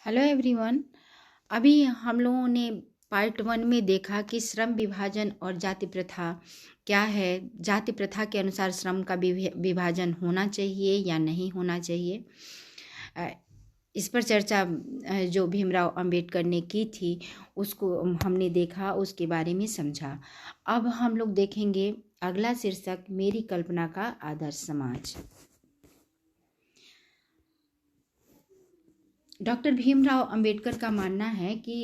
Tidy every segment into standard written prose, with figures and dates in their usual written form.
Hello everyone. अभी हम लोगों ने पार्ट 1 में देखा कि श्रम विभाजन और जाति प्रथा क्या है। जाति प्रथा के अनुसार श्रम का विभाजन होना चाहिए या नहीं होना चाहिए, इस पर चर्चा जो भीमराव अंबेडकर ने की थी उसको हमने देखा, उसके बारे में समझा। अब हम लोग देखेंगे अगला शीर्षक, मेरी कल्पना का आदर्श समाज। डॉक्टर भीमराव अंबेडकर का मानना है कि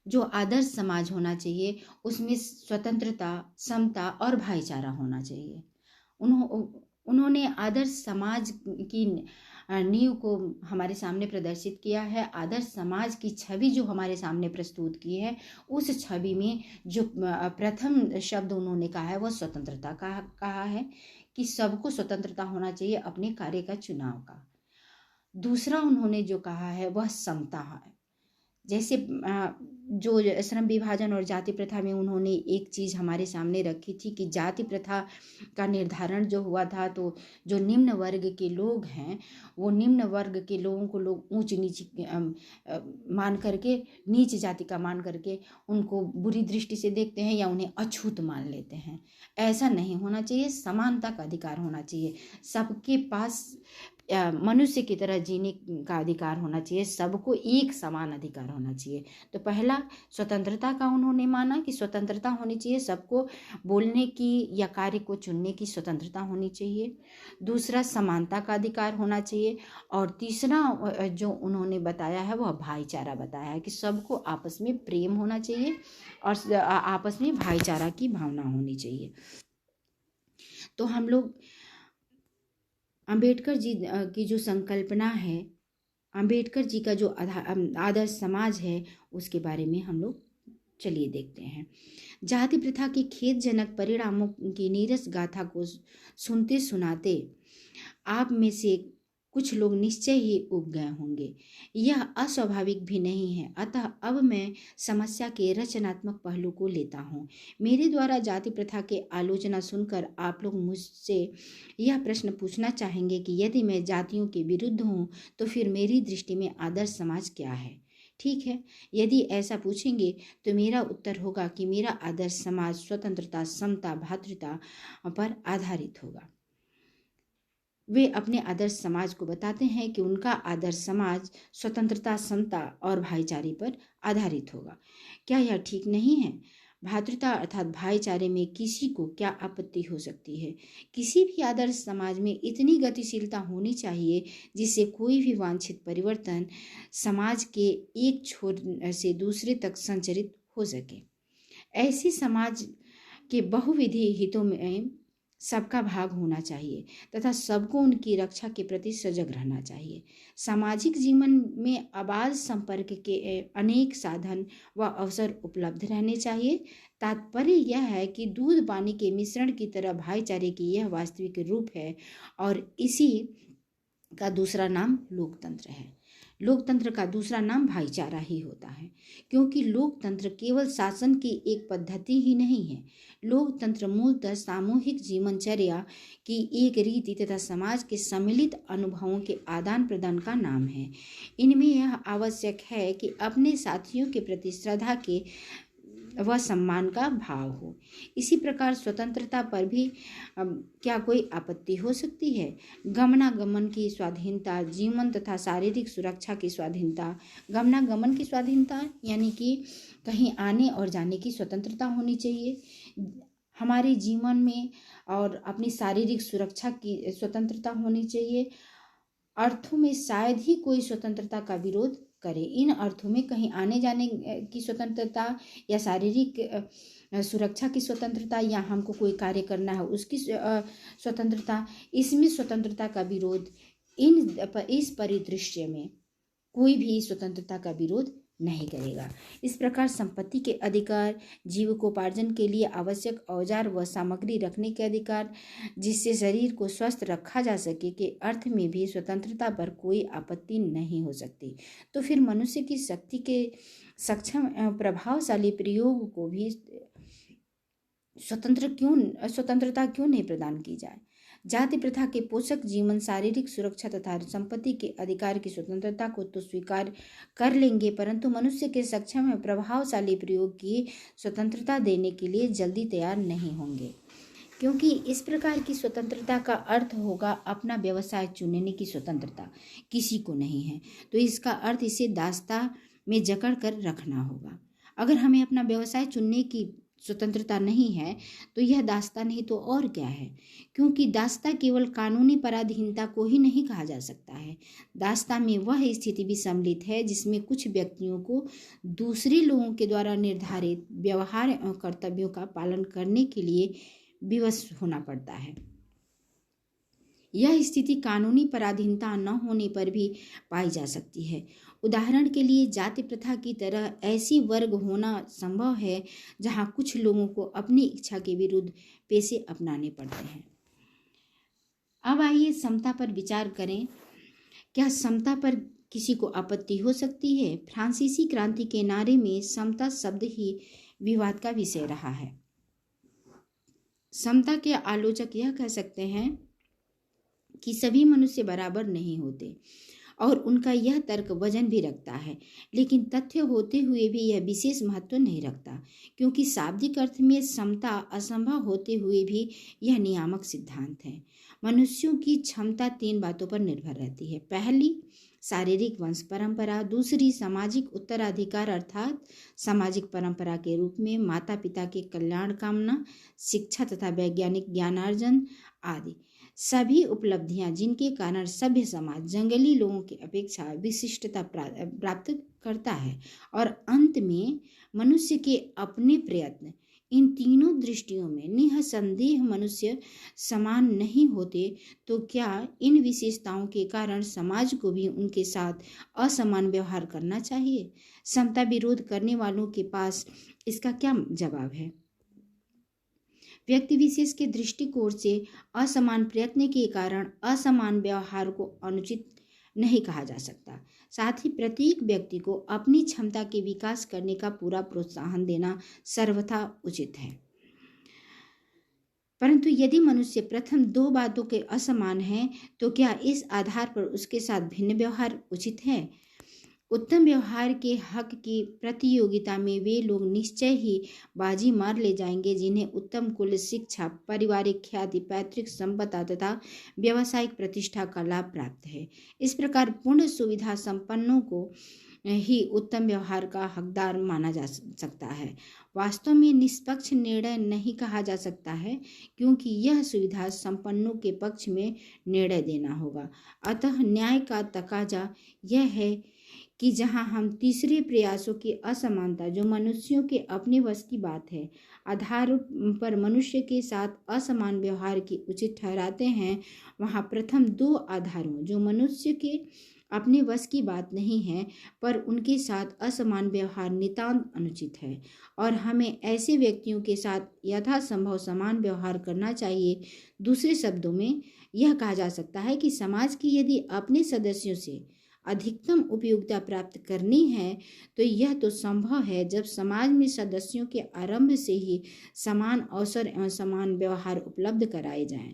जो आदर्श समाज होना चाहिए उसमें स्वतंत्रता, समता और भाईचारा होना चाहिए। उन्होंने आदर्श समाज की नींव को हमारे सामने प्रदर्शित किया है। आदर्श समाज की छवि जो हमारे सामने प्रस्तुत की है, उस छवि में जो प्रथम शब्द उन्होंने कहा है वह स्वतंत्रता का कहा है कि सबको स्वतंत्रता होना चाहिए अपने कार्य का चुनाव का। दूसरा उन्होंने जो कहा है वह समता है। जैसे जो श्रम विभाजन और जाति प्रथा में उन्होंने एक चीज़ हमारे सामने रखी थी कि जाति प्रथा का निर्धारण जो हुआ था, तो जो निम्न वर्ग के लोग हैं वो निम्न वर्ग के लोगों को लोग ऊंच नीच मान करके, नीच जाति का मान करके उनको बुरी दृष्टि से देखते हैं या उन्हें अछूत मान लेते हैं। ऐसा नहीं होना चाहिए। समानता का अधिकार होना चाहिए। सबके पास मनुष्य की तरह जीने का अधिकार होना चाहिए। सबको एक समान अधिकार होना चाहिए। तो पहला स्वतंत्रता का उन्होंने माना कि स्वतंत्रता होनी चाहिए, सबको बोलने की या कार्य को चुनने की स्वतंत्रता होनी चाहिए। दूसरा समानता का अधिकार होना चाहिए। और तीसरा जो उन्होंने बताया है वह भाईचारा बताया है कि सबको आपस में प्रेम होना चाहिए और आपस में भाईचारा की भावना होनी चाहिए। तो हम लोग अंबेडकर जी की जो संकल्पना है, अंबेडकर जी का जो आदर्श समाज है, उसके बारे में हम लोग चलिए देखते हैं। जाति प्रथा के खेदजनक परिणामों की नीरस गाथा को सुनते सुनाते आप में से कुछ लोग निश्चय ही उब गए होंगे। यह अस्वाभाविक भी नहीं है। अतः अब मैं समस्या के रचनात्मक पहलू को लेता हूँ। मेरे द्वारा जाति प्रथा के आलोचना सुनकर आप लोग मुझसे यह प्रश्न पूछना चाहेंगे कि यदि मैं जातियों के विरुद्ध हूँ तो फिर मेरी दृष्टि में आदर्श समाज क्या है। ठीक है, यदि ऐसा पूछेंगे तो मेरा उत्तर होगा कि मेरा आदर्श समाज स्वतंत्रता, समता, भ्रातृता पर आधारित होगा। वे अपने आदर्श समाज को बताते हैं कि उनका आदर्श समाज स्वतंत्रता, समता और भाईचारे पर आधारित होगा। क्या यह ठीक नहीं है? भ्रातृता अर्थात भाईचारे में किसी को क्या आपत्ति हो सकती है? किसी भी आदर्श समाज में इतनी गतिशीलता होनी चाहिए जिससे कोई भी वांछित परिवर्तन समाज के एक छोर से दूसरे तक संचरित हो सके। ऐसे समाज के बहुविधि हितों में सबका भाग होना चाहिए तथा सबको उनकी रक्षा के प्रति सजग रहना चाहिए। सामाजिक जीवन में आवाज संपर्क के अनेक साधन व अवसर उपलब्ध रहने चाहिए। तात्पर्य यह है कि दूध पानी के मिश्रण की तरह भाईचारे की यह वास्तविक रूप है और इसी का दूसरा नाम लोकतंत्र है। लोकतंत्र का दूसरा नाम भाईचारा ही होता है, क्योंकि लोकतंत्र केवल शासन की एक पद्धति ही नहीं है। लोकतंत्र मूलतः सामूहिक जीवनचर्या की एक रीति तथा समाज के सम्मिलित अनुभवों के आदान प्रदान का नाम है। इनमें यह आवश्यक है कि अपने साथियों के प्रति श्रद्धा के व सम्मान का भाव हो। इसी प्रकार स्वतंत्रता पर भी क्या कोई आपत्ति हो सकती है? गमनागमन की स्वाधीनता, जीवन तथा शारीरिक सुरक्षा की स्वाधीनता। गमनागमन की स्वाधीनता यानी कि कहीं आने और जाने की स्वतंत्रता होनी चाहिए हमारे जीवन में, और अपनी शारीरिक सुरक्षा की स्वतंत्रता होनी चाहिए। अर्थों में शायद ही कोई स्वतंत्रता का विरोध करे। इन अर्थों में कहीं आने जाने की स्वतंत्रता या शारीरिक सुरक्षा की स्वतंत्रता या हमको कोई कार्य करना है उसकी स्वतंत्रता, इसमें स्वतंत्रता का विरोध, इस परिदृश्य में कोई भी स्वतंत्रता का विरोध नहीं करेगा। इस प्रकार संपत्ति के अधिकार, जीविकोपार्जन के लिए आवश्यक औजार व सामग्री रखने के अधिकार, जिससे शरीर को स्वस्थ रखा जा सके, के अर्थ में भी स्वतंत्रता पर कोई आपत्ति नहीं हो सकती। तो फिर मनुष्य की शक्ति के सक्षम प्रभावशाली प्रयोग को भी स्वतंत्रता क्यों नहीं प्रदान की जाए? जाति प्रथा के पोषक जीवन, शारीरिक सुरक्षा तथा संपत्ति के अधिकार की स्वतंत्रता को तो स्वीकार कर लेंगे, परंतु मनुष्य के सक्षम एवं प्रभावशाली प्रयोग की स्वतंत्रता देने के लिए जल्दी तैयार नहीं होंगे, क्योंकि इस प्रकार की स्वतंत्रता का अर्थ होगा अपना व्यवसाय चुनने की स्वतंत्रता किसी को नहीं है, तो इसका अर्थ इसे दास्ता में जकड़ कर रखना होगा। अगर हमें अपना व्यवसाय चुनने की स्वतंत्रता नहीं है तो यह दास्ता नहीं तो और क्या है, क्योंकि दास्ता केवल कानूनी पराधीनता को ही नहीं कहा जा सकता है। दास्ता में वह स्थिति भी सम्मिलित है जिसमें कुछ व्यक्तियों को दूसरे लोगों के द्वारा निर्धारित व्यवहार एवं कर्तव्यों का पालन करने के लिए विवश होना पड़ता है। यह स्थिति कानूनी पराधीनता न होने पर भी पाई जा सकती है। उदाहरण के लिए जाति प्रथा की तरह ऐसी वर्ग होना संभव है जहां कुछ लोगों को अपनी इच्छा के विरुद्ध पेशे अपनाने पड़ते हैं। अब आइए समता पर विचार करें। क्या समता पर किसी को आपत्ति हो सकती है? फ्रांसीसी क्रांति के नारे में समता शब्द ही विवाद का विषय रहा है। समता के आलोचक यह कह सकते हैं कि सभी मनुष्य बराबर नहीं होते और उनका यह तर्क वजन भी रखता है, लेकिन तथ्य होते हुए भी यह विशेष महत्व नहीं रखता, क्योंकि शाब्दिक अर्थ में समता असंभव होते हुए भी यह नियामक सिद्धांत है। मनुष्यों की क्षमता 3 बातों पर निर्भर रहती है। पहली, शारीरिक वंश परंपरा। दूसरी, सामाजिक उत्तराधिकार अर्थात सामाजिक परंपरा के रूप में माता पिता के कल्याण कामना, शिक्षा तथा वैज्ञानिक ज्ञानार्जन आदि सभी उपलब्धियां जिनके कारण सभ्य समाज जंगली लोगों की अपेक्षा विशिष्टता प्राप्त करता है। और अंत में मनुष्य के अपने प्रयत्न। इन तीनों दृष्टियों में निःसंदेह मनुष्य समान नहीं होते, तो क्या इन विशेषताओं के कारण समाज को भी उनके साथ असमान व्यवहार करना चाहिए? समता विरोध करने वालों के पास इसका क्या जवाब है? व्यक्ति विशेष के दृष्टिकोण से असमान प्रयत्न के कारण असमान व्यवहार को अनुचित नहीं कहा जा सकता। साथ ही प्रत्येक व्यक्ति को अपनी क्षमता के विकास करने का पूरा प्रोत्साहन देना सर्वथा उचित है। परंतु यदि मनुष्य प्रथम 2 बातों के असमान है तो क्या इस आधार पर उसके साथ भिन्न व्यवहार उचित है? उत्तम व्यवहार के हक की प्रतियोगिता में वे लोग निश्चय ही बाजी मार ले जाएंगे जिन्हें उत्तम कुल, शिक्षा, पारिवारिक ख्याति, पैतृक संपदा तथा व्यावसायिक प्रतिष्ठा का लाभ प्राप्त है। इस प्रकार पूर्ण सुविधा संपन्नों को ही उत्तम व्यवहार का हकदार माना जा सकता है। वास्तव में निष्पक्ष निर्णय नहीं कहा जा सकता है, क्योंकि यह सुविधा संपन्नों के पक्ष में निर्णय देना होगा। अतः न्याय का तकाजा यह है कि जहां हम तीसरे प्रयासों की असमानता, जो मनुष्यों के अपने वश की बात है, आधार पर मनुष्य के साथ असमान व्यवहार की उचित ठहराते हैं, वहां प्रथम 2 आधारों, जो मनुष्य के अपने वश की बात नहीं है पर उनके साथ असमान व्यवहार नितांत अनुचित है और हमें ऐसे व्यक्तियों के साथ यथासंभव समान व्यवहार करना चाहिए। दूसरे शब्दों में यह कहा जा सकता है कि समाज की यदि अपने सदस्यों से अधिकतम उपयोगिता प्राप्त करनी है तो यह तो संभव है जब समाज में सदस्यों के आरंभ से ही समान अवसर एवं समान व्यवहार उपलब्ध कराए जाएं।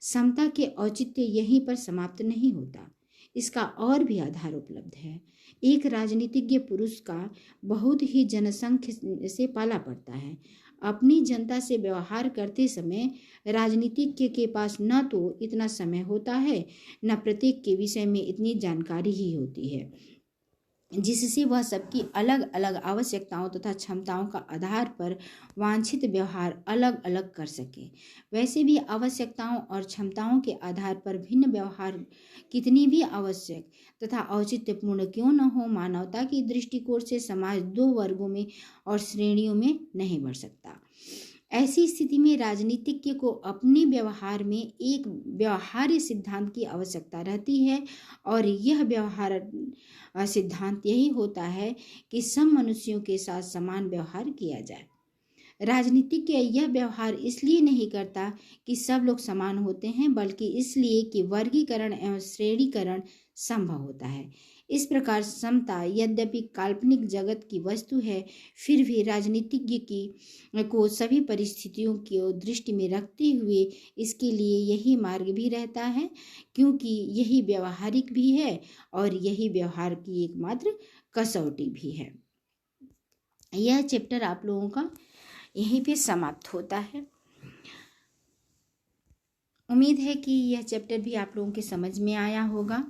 समता के औचित्य यहीं पर समाप्त नहीं होता, इसका और भी आधार उपलब्ध है। एक राजनीतिज्ञ पुरुष का बहुत ही जनसंख्य से पाला पड़ता है। अपनी जनता से व्यवहार करते समय राजनीतिज्ञ के पास न तो इतना समय होता है, न प्रत्येक के विषय में इतनी जानकारी ही होती है जिससे वह सबकी अलग अलग आवश्यकताओं तथा क्षमताओं का आधार पर वांछित व्यवहार अलग अलग कर सके। वैसे भी आवश्यकताओं और क्षमताओं के आधार पर भिन्न व्यवहार कितनी भी आवश्यक तथा औचित्यपूर्ण क्यों न हो, मानवता की दृष्टिकोण से समाज 2 वर्गों में और श्रेणियों में नहीं बढ़ सकता। ऐसी स्थिति में राजनीतिज्ञ को अपने व्यवहार में एक व्यवहार्य सिद्धांत की आवश्यकता रहती है और यह व्यवहार सिद्धांत यही होता है कि सब मनुष्यों के साथ समान व्यवहार किया जाए। राजनीतिज्ञ यह व्यवहार इसलिए नहीं करता कि सब लोग समान होते हैं, बल्कि इसलिए कि वर्गीकरण एवं श्रेणीकरण संभव होता है। इस प्रकार समता यद्यपि काल्पनिक जगत की वस्तु है, फिर भी राजनीतिज्ञ की को सभी परिस्थितियों को दृष्टि में रखते हुए इसके लिए यही मार्ग भी रहता है, क्योंकि यही व्यवहारिक भी है और यही व्यवहार की एकमात्र कसौटी भी है। यह चैप्टर आप लोगों का यहीं पे समाप्त होता है। उम्मीद है कि यह चैप्टर भी आप लोगों के समझ में आया होगा।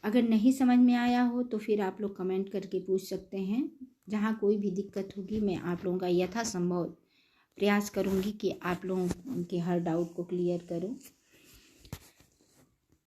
अगर नहीं समझ में आया हो तो फिर आप लोग कमेंट करके पूछ सकते हैं। जहाँ कोई भी दिक्कत होगी मैं आप लोगों का यथासंभव प्रयास करूँगी कि आप लोगों के हर डाउट को क्लियर करूँ।